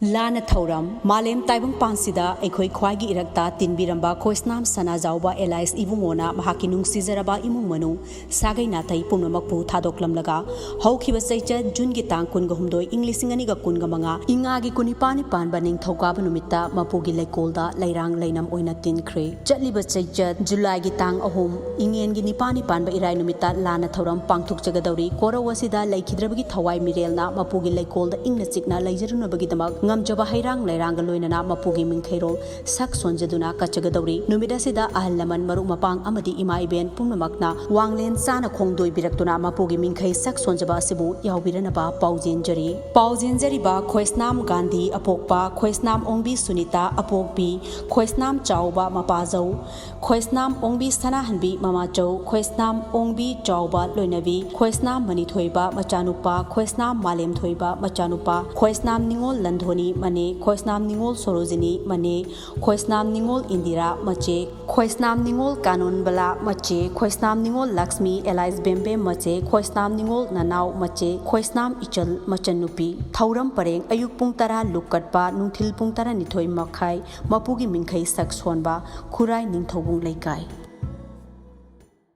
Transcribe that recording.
Lana Thauram, Malem Taibung Pansida, Ekhoi Khwaigi Irakta, Tinbiramba, Khoisnam Sanajaoba, Elias Ibungona, Mahakinung Sizaraba Imumanu, Sagai Natai Punamakpu, Tadoklam Laga, Hauki was Sacha, Jungitang Kungahumdo, English Inganiga Kungamanga, Ingagi Kunipani Pan Baning Tokabanumita, Mapugi Lekolda, Lairang Lainam Oinatin Kre, Jetli was Sacha, July Gitang Ahom, Ingen Ginipani Pan by Iranumita, Lana Thauram, Pangtuk Jagadori, Kora Wasida, Leikhidabagi Thawai Mirelna, Mapugi Lekolda, English Signa, Lajarunabagidamag. Ngamjaba hairang lairanga loinana mapugi mingkhairol sak sonjaduna kachagadori numida sida ahal laman maru mapang amadi ima iben pumnamakna wanglen sana khongdoi biraktuna mapugi mingkhai sak sonjaba asibu yawbiranaba paujin jari ba Khoisnam Gandhi apokpa Khoisnam Ongbi Sunita apokbi Khoisnam Chauba mapazau Khoisnam Ongbi Sanahanbi mamachau Khoisnam Ongbi Chauba loinavi Khoisnam Manithoiba machanupa Khoisnam Malem Thoiba machanupa Khoisnam Ningol Landhoni Mane, Khoisnam Ningol Sorojini Mane, Khoisnam Ningol Indira Mache, Khoisnam Ningol Kanon Bala Mache, Khoisnam Ningol Lakshmi Elias Bembe Mache, Khoisnam Ningol Nanau Mache, Khoisnam Ichal Machanupi, Thauram Pareng Ayuk Pungtara Lukatpa, Nungthil Pungtara Nithoi Makhai, Mapugi Mingkhai Saksonba, Khurai Ningthoubung Leikai.